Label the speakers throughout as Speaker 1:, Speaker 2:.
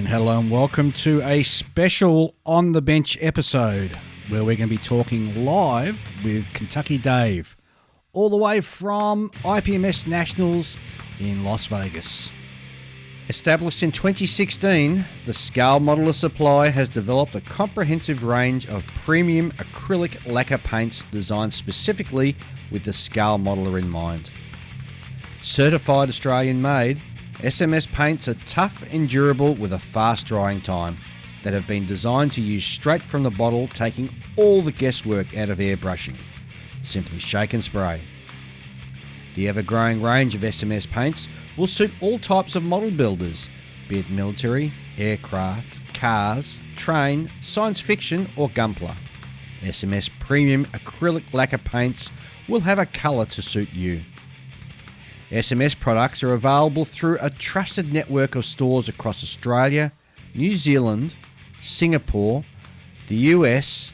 Speaker 1: And hello and welcome to a special On the Bench episode where we're going to be talking live with Kentucky Dave, all the way from IPMS Nationals in Las Vegas. Established in 2016, the Scale Modeler Supply has developed a comprehensive range of premium acrylic lacquer paints designed specifically with the Scale Modeler in mind. Certified Australian made, SMS paints are tough and durable with a fast drying time that have been designed to use straight from the bottle, taking all the guesswork out of airbrushing. Simply shake and spray. The ever-growing range of SMS paints will suit all types of model builders, be it military, aircraft, cars, train, science fiction or gunpla. SMS premium acrylic lacquer paints will have a colour to suit you. SMS products are available through a trusted network of stores across Australia, New Zealand, Singapore, the US,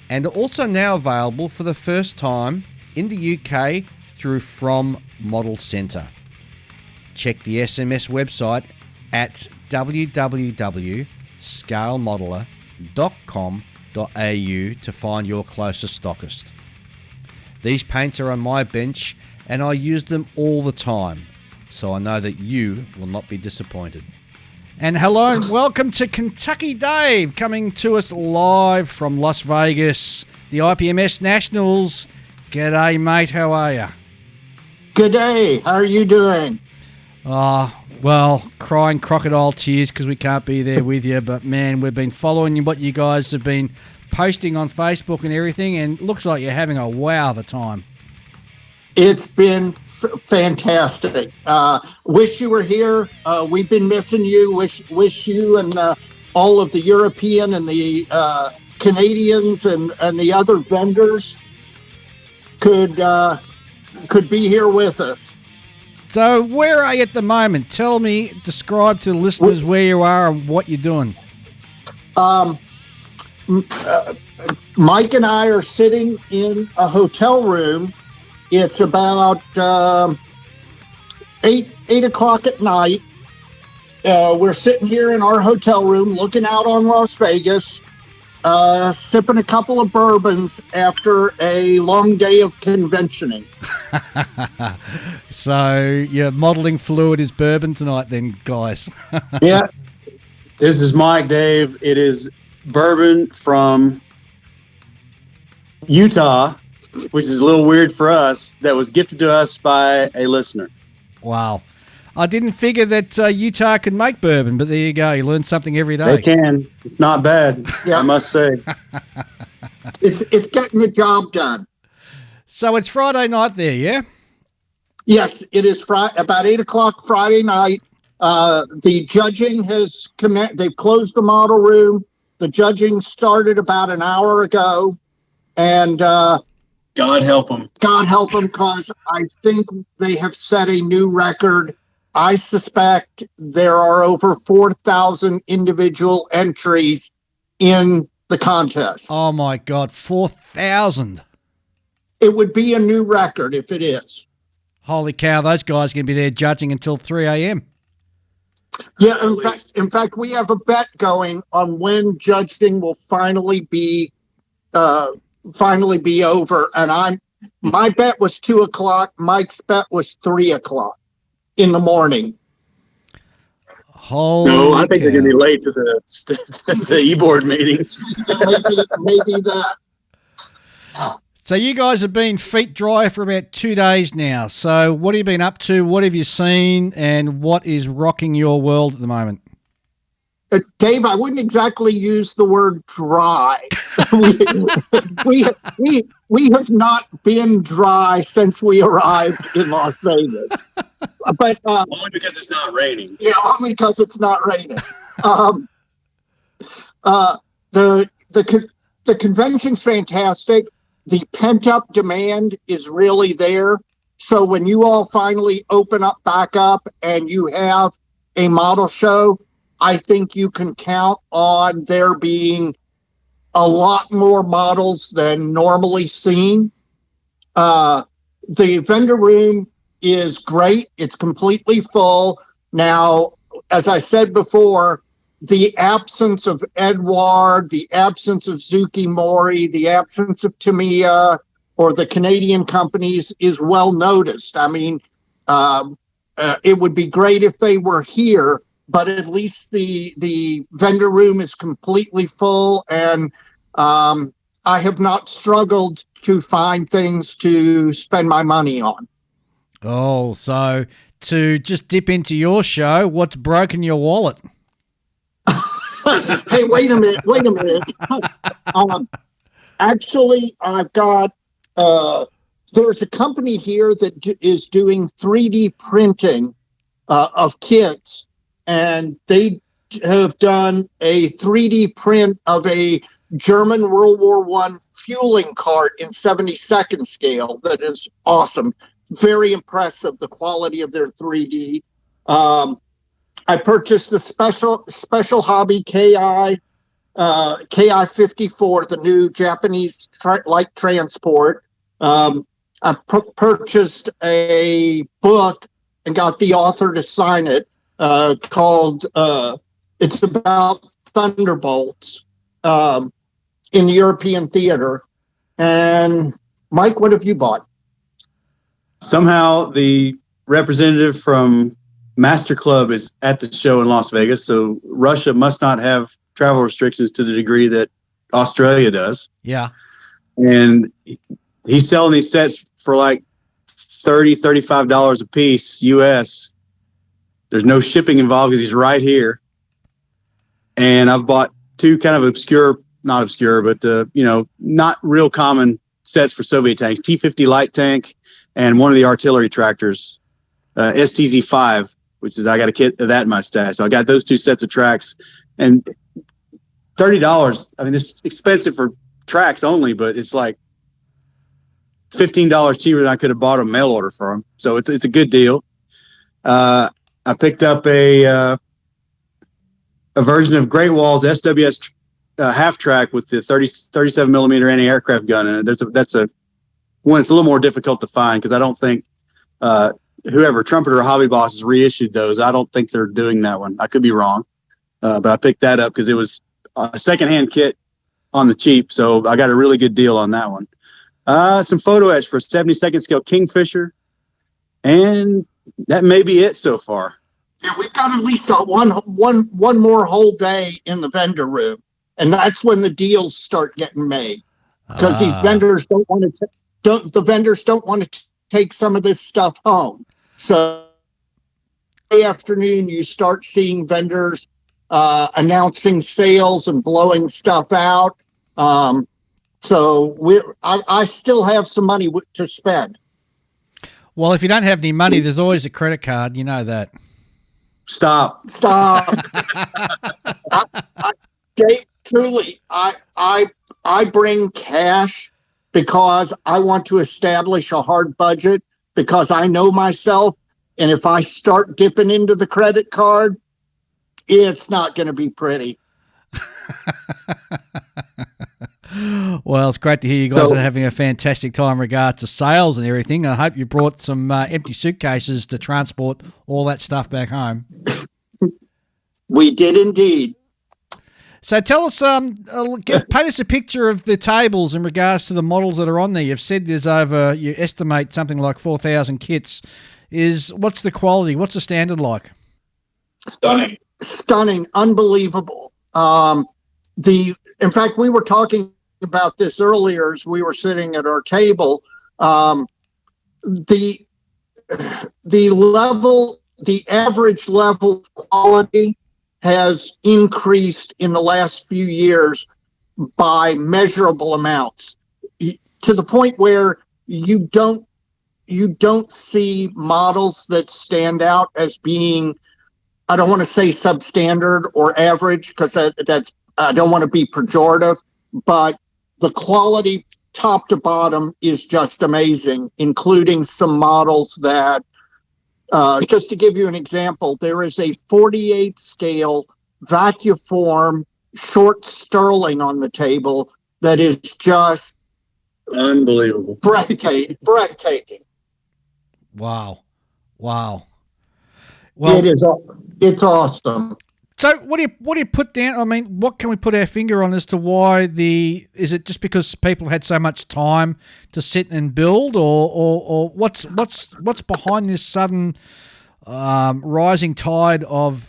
Speaker 1: and are also now available for the first time in the UK through From Model Centre. Check the SMS website at www.scalemodeler.com.au to find your closest stockist. These paints are on my bench and I use them all the time, so I know that you will not be disappointed. And hello and welcome to Kentucky Dave, coming to us live from Las Vegas, the IPMS Nationals. G'day, mate, how are you?
Speaker 2: G'day, how are you doing?
Speaker 1: Well, crying crocodile tears because we can't be there with you, but man, we've been following what you guys have been posting on Facebook and everything, and it looks like you're having a wow of a time.
Speaker 2: It's been fantastic. Wish you were here. We've been missing you. Wish you and all of the European and the Canadians and the other vendors could be here with us.
Speaker 1: So where are you at the moment? Tell me, describe to the listeners where you are and what you're doing.
Speaker 2: Mike and I are sitting in a hotel room. It's about 8 o'clock at night. We're sitting here in our hotel room looking out on Las Vegas, sipping a couple of bourbons after a long day of conventioning.
Speaker 1: So your modeling fluid is bourbon tonight then, guys.
Speaker 2: Yeah.
Speaker 3: This is Mike, Dave. It is bourbon from Utah, which is a little weird for us, that was gifted to us by a listener.
Speaker 1: Wow. I didn't figure that Utah could make bourbon, but there you go. You learn something every day.
Speaker 3: They can. It's not bad, I must say.
Speaker 2: It's getting the job done.
Speaker 1: So it's Friday night there, yeah?
Speaker 2: Yes, it is about 8 o'clock Friday night. The judging has commenced. They've closed the model room. The judging started about an hour ago. And
Speaker 3: God help them.
Speaker 2: God help them, because I think they have set a new record. I suspect there are over 4,000 individual entries in the contest.
Speaker 1: Oh, my God, 4,000.
Speaker 2: It would be a new record if it is.
Speaker 1: Holy cow, those guys are going to be there judging until 3 a.m.
Speaker 2: Yeah, in fact, we have a bet going on when judging will finally be over, and my bet was 2 o'clock. Mike's bet was 3 o'clock in the morning.
Speaker 3: No, I think they're going to be late to the e-board meeting.
Speaker 2: maybe that.
Speaker 1: So you guys have been feet dry for about 2 days now. So what have you been up to? What have you seen? And what is rocking your world at the moment?
Speaker 2: Dave, I wouldn't exactly use the word dry. we have not been dry since we arrived in Las Vegas. But
Speaker 3: only because it's not raining.
Speaker 2: Yeah, only because it's not raining. The convention's fantastic. The pent-up demand is really there. So when you all finally open up back up and you have a model show, I think you can count on there being a lot more models than normally seen. The vendor room is great. It's completely full. Now, as I said before, the absence of Edouard, the absence of Zuki Mori, the absence of Tamiya or the Canadian companies is well noticed. I mean, it would be great if they were here, but at least the vendor room is completely full, and I have not struggled to find things to spend my money on.
Speaker 1: Oh, so to just dip into your show, what's broken your wallet?
Speaker 2: Hey, wait a minute. Actually, I've got, there's a company here that is doing 3D printing of kits, and they have done a 3D print of a German World War I fueling cart in 72nd scale. That is awesome. Very impressive, the quality of their 3D. I purchased the special hobby KI 54, the new Japanese light transport. I purchased a book and got the author to sign it, called it's about Thunderbolts in the European theater. And Mike, what have you bought?
Speaker 3: Somehow the representative from Master Club is at the show in Las Vegas, so Russia must not have travel restrictions to the degree that Australia does.
Speaker 1: Yeah.
Speaker 3: And he's selling these sets for like $35 a piece US. There's no shipping involved because he's right here. And I've bought two kind of not obscure, but not real common sets for Soviet tanks, T-50 light tank and one of the artillery tractors, STZ-5, which is, I got a kit of that in my stash. So I got those two sets of tracks, and $30. I mean, it's expensive for tracks only, but it's like $15 cheaper than I could have bought a mail order for them. So it's a good deal. I picked up a version of Great Wall's SWS half track with the 37 millimeter anti-aircraft gun in it. That's a one. It's a little more difficult to find because I don't think whoever Trumpeter or Hobby Boss has reissued those. I don't think they're doing that one. I could be wrong, but I picked that up because it was a secondhand kit on the cheap, so I got a really good deal on that one. Some photo etch for 72nd scale Kingfisher, and that may be it so far.
Speaker 2: Yeah, we've got at least one more whole day in the vendor room, and that's when the deals start getting made, because these vendors don't want to take some of this stuff home. So the afternoon you start seeing vendors announcing sales and blowing stuff out. So I still have some money to spend.
Speaker 1: Well, if you don't have any money, there's always a credit card. You know that.
Speaker 3: Stop.
Speaker 2: Truly, I bring cash because I want to establish a hard budget, because I know myself, and if I start dipping into the credit card, it's not going to be pretty.
Speaker 1: Well, it's great to hear you guys are having a fantastic time in regards to sales and everything. I hope you brought some empty suitcases to transport all that stuff back home.
Speaker 2: We did indeed.
Speaker 1: So tell us, paint us a picture of the tables in regards to the models that are on there. You've said there's you estimate something like 4,000 kits. What's the quality? What's the standard like?
Speaker 2: Stunning, unbelievable. In fact, we were talking about this earlier as we were sitting at our table. The average level of quality has increased in the last few years by measurable amounts, to the point where you don't see models that stand out as being, I don't want to say substandard or average, because that's I don't want to be pejorative, but the quality top to bottom is just amazing, including some models that, just to give you an example, there is a 48 scale vacuform short sterling on the table that is just
Speaker 3: unbelievable,
Speaker 2: breathtaking.
Speaker 1: Wow. Well,
Speaker 2: it's awesome.
Speaker 1: So what do you put down? I mean, what can we put our finger on as to why is it just because people had so much time to sit and build, or what's behind this sudden rising tide of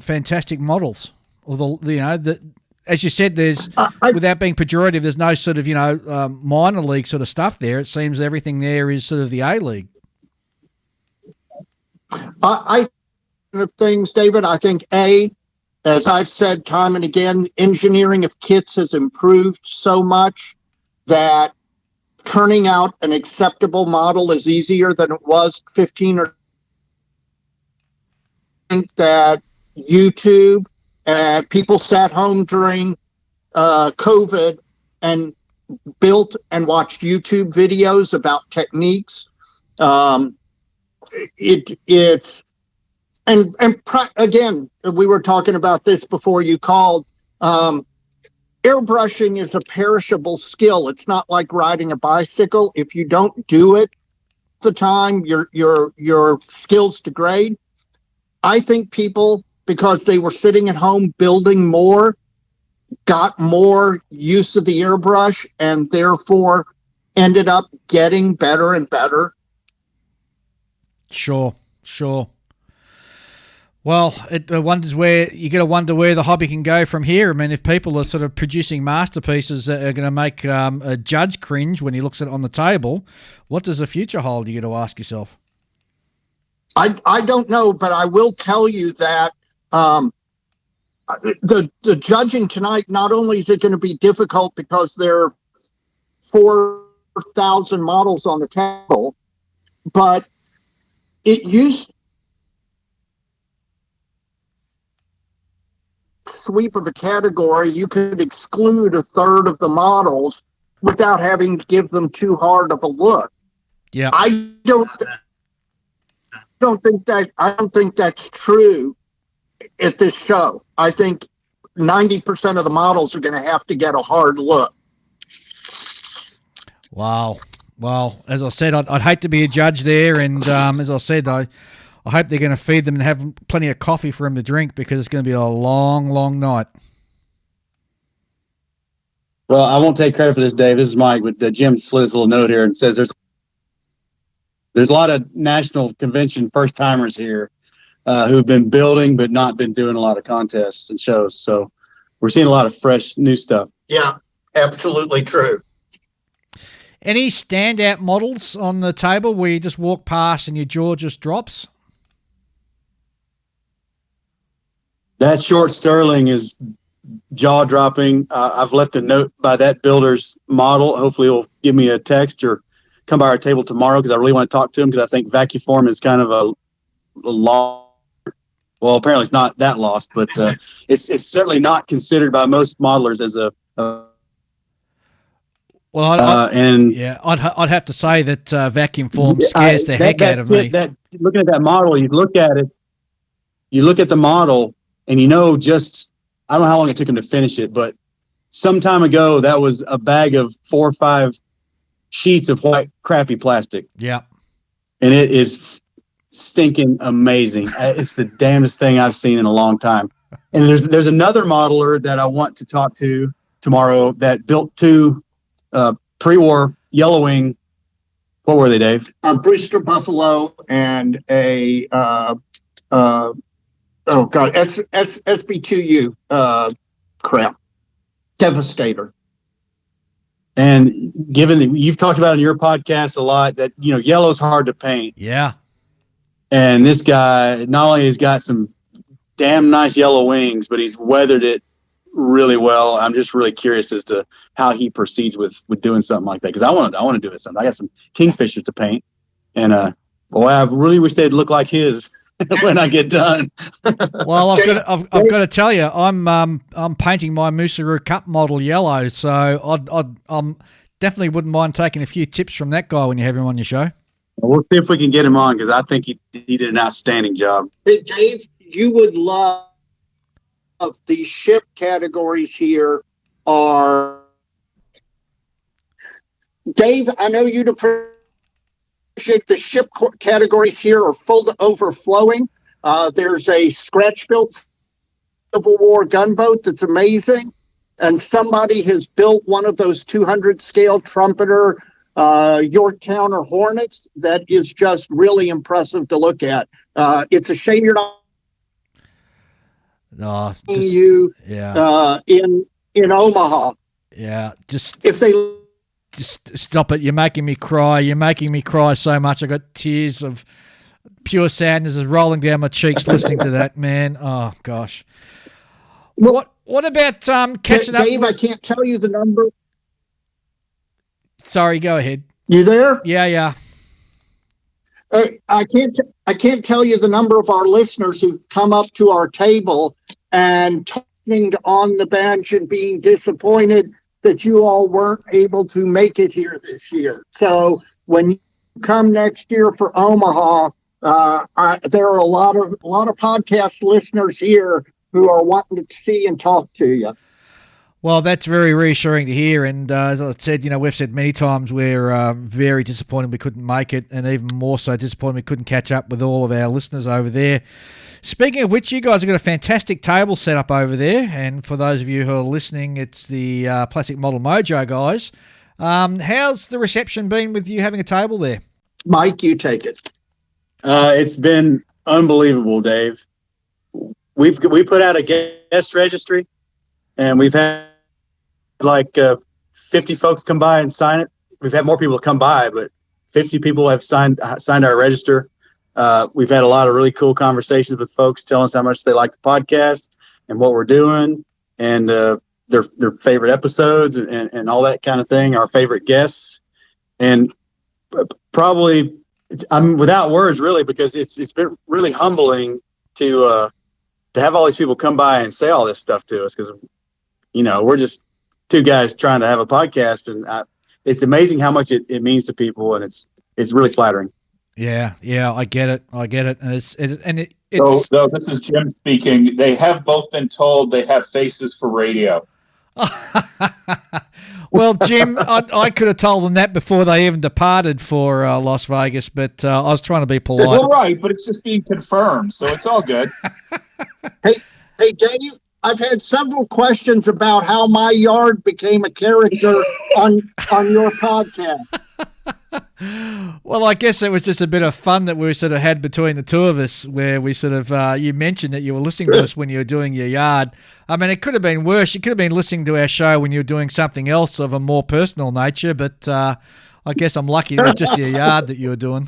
Speaker 1: fantastic models? Or as you said, there's without being pejorative, there's no sort of minor league sort of stuff there. It seems everything there is sort of the A League.
Speaker 2: I of things, David. I think as I've said time and again, engineering of kits has improved so much that turning out an acceptable model is easier than it was 15 or. I think that YouTube, people sat home during COVID and built and watched YouTube videos about techniques. Again, we were talking about this before you called. Airbrushing is a perishable skill. It's not like riding a bicycle. If you don't do it the time, your skills degrade. I think people, because they were sitting at home building more, got more use of the airbrush and therefore ended up getting better and better.
Speaker 1: Sure. Well, you got to wonder where the hobby can go from here. I mean, if people are sort of producing masterpieces that are going to make a judge cringe when he looks at it on the table, what does the future hold? You got to ask yourself.
Speaker 2: I don't know, but I will tell you that the judging tonight, not only is it going to be difficult because there are 4,000 models on the table, but it used sweep of a category, you could exclude a third of the models without having to give them too hard of a look.
Speaker 1: Yeah,
Speaker 2: I don't think that's true at this show. I think 90% of the models are going to have to get a hard look.
Speaker 1: Wow. Well, as I said, I'd hate to be a judge there, and as I said, I hope they're going to feed them and have plenty of coffee for them to drink, because it's going to be a long, long night.
Speaker 3: Well, I won't take credit for this, Dave. This is Mike, but Jim slid his little note here and says there's a lot of national convention first-timers here who've been building but not been doing a lot of contests and shows. So we're seeing a lot of fresh, new stuff.
Speaker 2: Yeah, absolutely true.
Speaker 1: Any standout models on the table where you just walk past and your jaw just drops?
Speaker 3: That short Sterling is jaw-dropping. I've left a note by that builder's model. Hopefully he'll give me a text or come by our table tomorrow, because I really want to talk to him, because I think vacuform is kind of a lost. Well, apparently it's not that lost, but it's certainly not considered by most modelers as a
Speaker 1: well, I'd have to say that vacuum form scares the heck out of me.
Speaker 3: Looking at that model, you look at the model, and I don't know how long it took him to finish it, but some time ago, that was a bag of 4 or 5 sheets of white crappy plastic.
Speaker 1: Yeah.
Speaker 3: And it is stinking amazing. It's the damnedest thing I've seen in a long time. And there's another modeler that I want to talk to tomorrow that built 2 pre-war Yellow Wing. What were they, Dave?
Speaker 2: A Brewster Buffalo and a SB2U crap. Devastator.
Speaker 3: And given that you've talked about in your podcast a lot that yellow's hard to paint.
Speaker 1: Yeah.
Speaker 3: And this guy not only has got some damn nice yellow wings, but he's weathered it really well. I'm just really curious as to how he proceeds with doing something like that, because I want to do it something. I got some kingfishers to paint, and boy, I really wish they'd look like his when I get done.
Speaker 1: Well, I've got to tell you, I'm painting my Musaru Cup model yellow, so I definitely wouldn't mind taking a few tips from that guy when you have him on your show.
Speaker 3: We'll see if we can get him on, because I think he did an outstanding job.
Speaker 2: Hey, Dave, you would love the ship categories here are. Dave, I know you'd appreciate the ship categories here are full to overflowing. There's a scratch built Civil War gunboat that's amazing. And somebody has built one of those 200 scale trumpeter Yorktown or Hornets that is just really impressive to look at. It's a shame you're not in Omaha.
Speaker 1: Yeah, just stop it. You're making me cry. You're making me cry so much. I got tears of pure sadness is rolling down my cheeks listening to that, man. Oh gosh. What about catching up?
Speaker 2: Dave, I can't tell you the number.
Speaker 1: Sorry, go ahead.
Speaker 2: You there?
Speaker 1: Yeah.
Speaker 2: I can't tell you the number of our listeners who've come up to our table and talking on the bench and being disappointed that you all weren't able to make it here this year. So when you come next year for Omaha, there are a lot of podcast listeners here who are wanting to see and talk to you.
Speaker 1: Well, that's very reassuring to hear. And as I said, we've said many times we're very disappointed we couldn't make it, and even more so disappointed we couldn't catch up with all of our listeners over there. Speaking of which, you guys have got a fantastic table set up over there. And for those of you who are listening, it's the Plastic Model Mojo guys. How's the reception been with you having a table there?
Speaker 2: Mike, you take it.
Speaker 3: It's been unbelievable, Dave. We put out a guest registry, and we've had like 50 folks come by and sign it. We've had more people come by, but 50 people have signed our register. We've had a lot of really cool conversations with folks telling us how much they like the podcast and what we're doing, and their favorite episodes and all that kind of thing. Our favorite guests, and probably I'm without words really, because it's been really humbling to have all these people come by and say all this stuff to us, because we're just two guys trying to have a podcast, and it's amazing how much it means to people, and it's really flattering.
Speaker 1: Yeah, I get it, and it's
Speaker 4: So this is Jim speaking. They have both been told they have faces for radio.
Speaker 1: Well, Jim, I could have told them that before they even departed for Las Vegas, but I was trying to be polite.
Speaker 4: Well, right, but it's just being confirmed, so it's all good.
Speaker 2: Hey, Dave, I've had several questions about how my yard became a character on your podcast.
Speaker 1: Well, I guess it was just a bit of fun that we sort of had between the two of us, where we sort of you mentioned that you were listening to us when you were doing your yard. I mean, it could have been worse. You could have been listening to our show when you were doing something else of a more personal nature, but I guess I'm lucky it was just your yard that you were doing.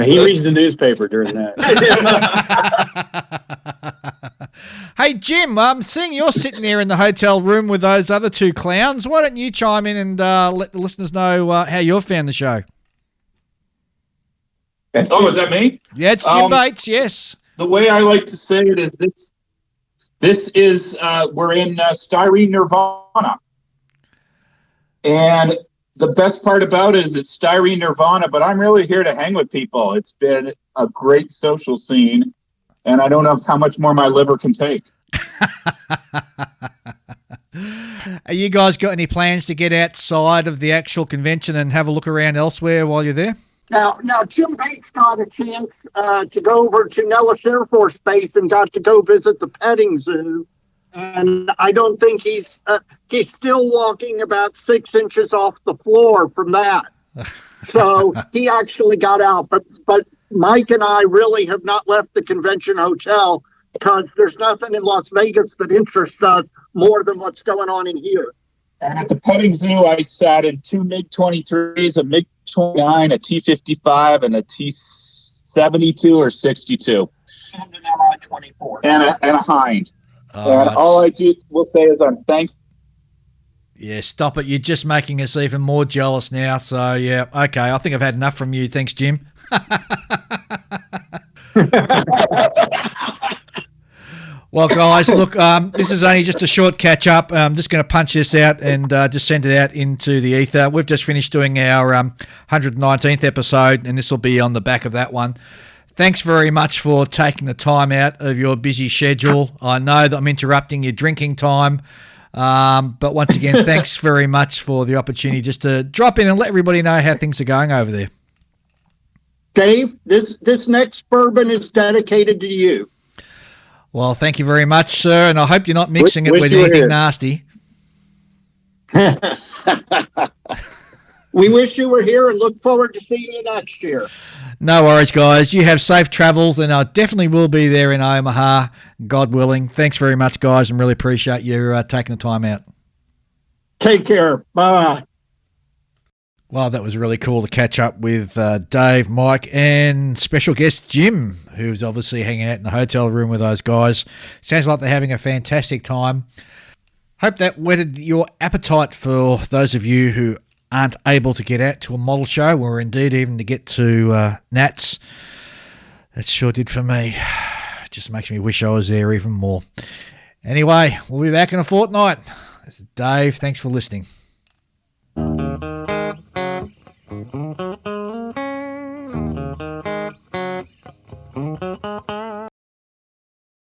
Speaker 3: He reads the newspaper during that.
Speaker 1: Hey, Jim, I'm seeing you're sitting there in the hotel room with those other two clowns. Why don't you chime in and let the listeners know how you've found the show?
Speaker 4: Oh, is that me?
Speaker 1: Yeah, it's Jim Bates, yes.
Speaker 4: The way I like to say it is this is we're in Styrene Nirvana. And the best part about it is it's Styrene Nirvana, but I'm really here to hang with people. It's been a great social scene, and I don't know how much more my liver can take.
Speaker 1: Are you guys got any plans to get outside of the actual convention and have a look around elsewhere while you're there?
Speaker 2: Now, Jim Bates got a chance to go over to Nellis Air Force Base and got to go visit the petting zoo. And I don't think he's still walking about 6 inches off the floor from that. So he actually got out. But Mike and I really have not left the convention hotel, because there's nothing in Las Vegas that interests us more than what's going on in here.
Speaker 4: And at the petting zoo, I sat in 2 MiG-23s, a MiG-29, a T-55, and a T-72 or 62.
Speaker 2: And an Mi-24.
Speaker 4: And a Hind. And all I will say is I'm thankful.
Speaker 1: Yeah, stop it. You're just making us even more jealous now. So, yeah, okay. I think I've had enough from you. Thanks, Jim. Well, guys, look, this is only just a short catch-up. I'm just going to punch this out and just send it out into the ether. We've just finished doing our 119th episode, and this will be on the back of that one. Thanks very much for taking the time out of your busy schedule. I know that I'm interrupting your drinking time, but once again, thanks very much for the opportunity just to drop in and let everybody know how things are going over there.
Speaker 2: Dave, this next bourbon is dedicated to you.
Speaker 1: Well, thank you very much, sir, and I hope you're not mixing it
Speaker 3: Wish
Speaker 1: with
Speaker 3: you were
Speaker 1: anything
Speaker 3: here.
Speaker 1: nasty.
Speaker 2: We wish you were here and look forward to seeing you next year.
Speaker 1: No worries, guys. You have safe travels, and I definitely will be there in Omaha, God willing. Thanks very much, guys, and really appreciate you taking the time out.
Speaker 2: Take care. Bye.
Speaker 1: Well, that was really cool to catch up with Dave, Mike, and special guest Jim, who's obviously hanging out in the hotel room with those guys. Sounds like they're having a fantastic time. Hope that whetted your appetite for those of you who aren't able to get out to a model show, or indeed even to get to Nats. That sure did for me. Just makes me wish I was there even more. Anyway, we'll be back in a fortnight. This is Dave. Thanks for listening.